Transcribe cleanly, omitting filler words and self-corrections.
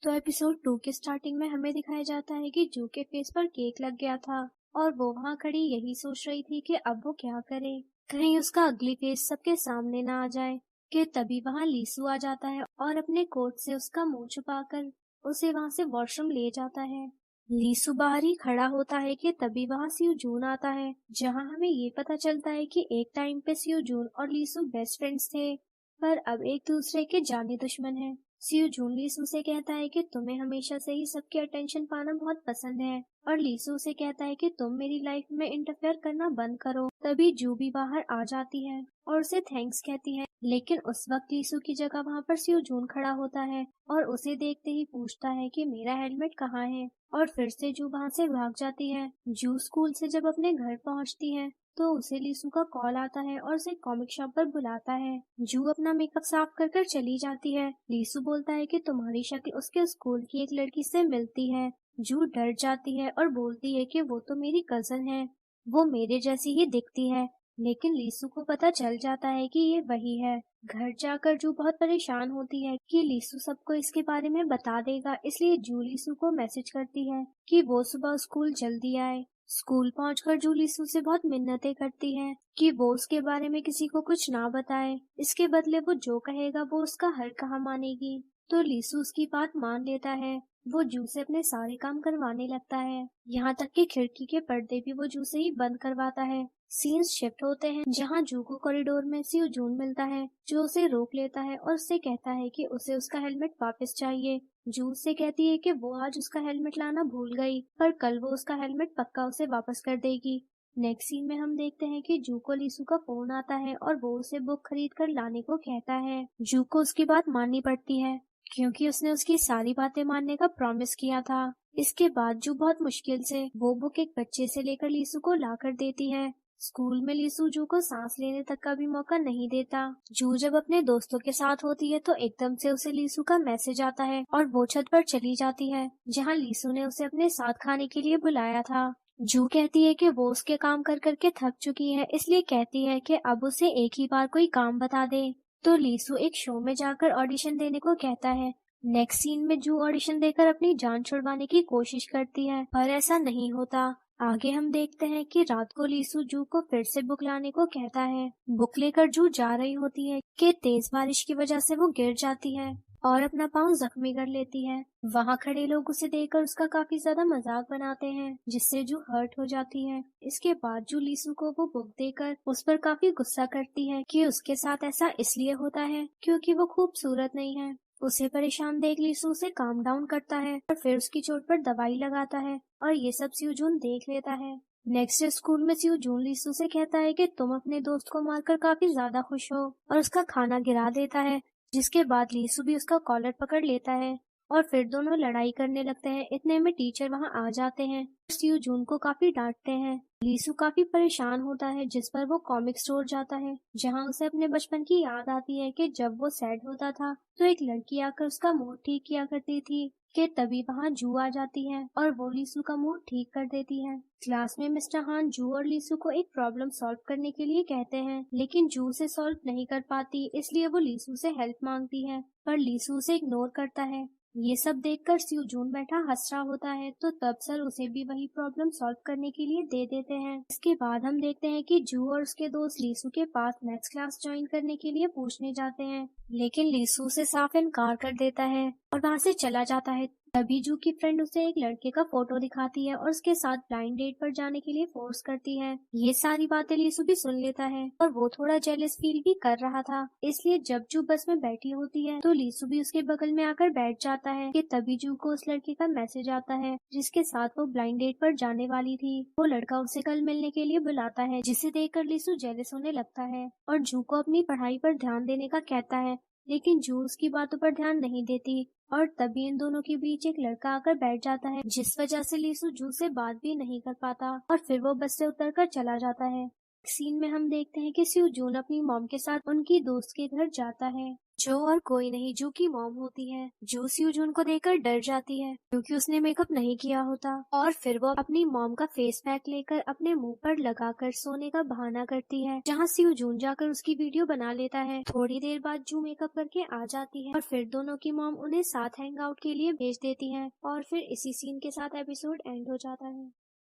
तो एपिसोड 2 के स्टार्टिंग में हमें दिखाया जाता है कि जू के फेस पर केक लग गया था और वो वहां खड़ी यही सोच रही थी कि अब वो क्या करे, कहीं उसका अगली फेस सबके सामने ना आ जाए। कि तभी वहां लीसू आ जाता है और अपने कोट से उसका मुंह छुपाकर उसे वहां से वॉशरूम ले जाता है। लीसू बाहर ही खड़ा होता है कि तभी वहां सियो जून आता है, जहां हमें ये पता चलता है कि एक टाइम पे सियो जून और लीसू बेस्ट फ्रेंड्स थे, पर अब एक दूसरे के जाने दुश्मन हैं। सियो जून लीसू से कहता है कि तुम्हें हमेशा से ही सबके अटेंशन पाना बहुत पसंद है, और लीसू से कहता है कि तुम मेरी लाइफ में इंटरफेयर करना बंद करो। तभी जू भी बाहर आ जाती है और उसे थैंक्स कहती है, लेकिन उस वक्त लीसू की जगह वहां पर सियो जून खड़ा होता है और उसे देखते ही पूछता है कि मेरा हेलमेट कहाँ है, और फिर से जू वहां से भाग जाती है। जू स्कूल से जब अपने घर पहुंचती है तो उसे लीसू का कॉल आता है और उसे कॉमिक शॉप पर बुलाता है। जू अपना मेकअप साफ कर कर चली जाती है। लीसू बोलता है कि तुम्हारी शक्ल उसके स्कूल की एक लड़की से मिलती है। जू डर जाती है और बोलती है कि वो तो मेरी कजन है, वो मेरे जैसी ही दिखती है। लेकिन लीसू को पता चल जाता है कि ये वही है। घर जाकर जू बहुत परेशान होती है कि लीसू सबको इसके बारे में बता देगा, इसलिए जू लीसू को मैसेज करती है कि वो सुबह स्कूल जल्दी आए। स्कूल पहुंचकर जू लीसू से बहुत मिन्नतें करती है कि वो उसके बारे में किसी को कुछ ना बताए, इसके बदले वो जो कहेगा वो उसका हर कहा मानेगी। तो लीसू उसकी बात मान लेता है। वो जू से अपने सारे काम करवाने लगता है, यहाँ तक कि खिड़की के पर्दे भी वो जू से ही बंद करवाता है। सीन्स शिफ्ट होते हैं जहाँ जू को कॉरिडोर में सियो जून मिलता है, जो उसे रोक लेता है और उससे कहता है कि उसे उसका हेलमेट वापस चाहिए। जू उससे कहती है कि वो आज उसका हेलमेट लाना भूल गई, पर कल वो उसका हेलमेट पक्का उसे वापस कर देगी। नेक्स्ट सीन में हम देखते हैं कि जू को लीसू का फोन आता है और वो उसे बुक खरीद कर लाने को कहता है। जू को उसकी बात माननी पड़ती है क्योंकि उसने उसकी सारी बातें मानने का प्रॉमिस किया था। इसके बाद जू बहुत मुश्किल से वो बुक एक बच्चे से लेकर लीसू को ला कर देती है। स्कूल में लीसू जू को सांस लेने तक का भी मौका नहीं देता। जू जब अपने दोस्तों के साथ होती है तो एकदम से उसे लीसू का मैसेज आता है और वो छत पर चली जाती है, जहाँ लीसू ने उसे अपने साथ खाने के लिए बुलाया था। जू कहती है कि वो उसके काम कर करके थक चुकी है, इसलिए कहती है कि अब उसे एक ही बार कोई काम बता दे। तो लीसू एक शो में जाकर ऑडिशन देने को कहता है। नेक्स्ट सीन में जू ऑडिशन देकर अपनी जान छुड़वाने की कोशिश करती है, पर ऐसा नहीं होता। आगे हम देखते हैं कि रात को लीसू जू को फिर से बुक लाने को कहता है। बुक लेकर जू जा रही होती है कि तेज बारिश की वजह से वो गिर जाती है और अपना पाँव जख्मी कर लेती है। वहाँ खड़े लोग उसे देखकर उसका काफी ज्यादा मजाक बनाते हैं, जिससे जू हर्ट हो जाती है। इसके बाद जू लीसू को वो बुक देकर उस पर काफी गुस्सा करती है कि उसके साथ ऐसा इसलिए होता है क्योंकि वो खूबसूरत नहीं है। उसे परेशान देख लीसू उसे काम डाउन करता है और फिर उसकी चोट पर दवाई लगाता है, और ये सब सियो जून देख लेता है। नेक्स्ट स्कूल में सियो जून लीसू से कहता है कि तुम अपने दोस्त को मारकर काफी ज्यादा खुश हो, और उसका खाना गिरा देता है, जिसके बाद लीसू भी उसका कॉलर पकड़ लेता है और फिर दोनों लड़ाई करने लगते हैं। इतने में टीचर वहां आ जाते हैं, सियो जून को काफी डांटते हैं। लीसू काफी परेशान होता है, जिस पर वो कॉमिक स्टोर जाता है, जहां उसे अपने बचपन की याद आती है कि जब वो सैड होता था तो एक लड़की आकर उसका मूड ठीक किया करती थी। कि तभी वहां जू आ जाती है और वो लीसू का मूड ठीक कर देती है। क्लास में मिस्टर हान जू और लीसू को एक प्रॉब्लम सॉल्व करने के लिए कहते हैं, लेकिन जू से सॉल्व नहीं कर पाती, इसलिए वो लीसू से हेल्प मांगती है, पर लीसू उसे इग्नोर करता है। ये सब देखकर सियो जून बैठा हंस रहा होता है, तो तब सर उसे भी वही प्रॉब्लम सॉल्व करने के लिए दे देते हैं। इसके बाद हम देखते हैं कि जू और उसके दोस्त लीसू के पास मैथ्स क्लास ज्वाइन करने के लिए पूछने जाते हैं, लेकिन लीसू से साफ इनकार कर देता है और वहाँ से चला जाता है। तभी जू की फ्रेंड उसे एक लड़के का फोटो दिखाती है और उसके साथ ब्लाइंड डेट पर जाने के लिए फोर्स करती है। ये सारी बातें लीसू भी सुन लेता है और वो थोड़ा जेलस फील भी कर रहा था, इसलिए जब जू बस में बैठी होती है तो लीसू भी उसके बगल में आकर बैठ जाता है। कि तभी जू को उस लड़के का मैसेज आता है जिसके साथ वो ब्लाइंड डेट पर जाने वाली थी। वो लड़का उसे कल मिलने के लिए बुलाता है, जिसे देखकर लीसू जेलस होने लगता है और जू को अपनी पढ़ाई पर ध्यान देने का कहता है, लेकिन जू उसकी बातों पर ध्यान नहीं देती। और तभी इन दोनों के बीच एक लड़का आकर बैठ जाता है, जिस वजह से लीसू जू से बात भी नहीं कर पाता और फिर वो बस से उतरकर चला जाता है। सीन में हम देखते हैं कि सियो जून अपनी मॉम के साथ उनकी दोस्त के घर जाता है। जो और कोई नहीं जू की मॉम होती है। जू स्यूजून को देखकर डर जाती है क्योंकि उसने मेकअप नहीं किया होता, और फिर वो अपनी मॉम का फेस पैक लेकर अपने मुंह पर लगाकर सोने का बहाना करती है, जहाँ स्यूजून जाकर उसकी वीडियो बना लेता है। थोड़ी देर बाद जू मेकअप करके आ जाती है और फिर दोनों की मॉम उन्हें साथ हैंग आउट के लिए भेज देती है, और फिर इसी सीन के साथ एपिसोड एंड हो जाता है।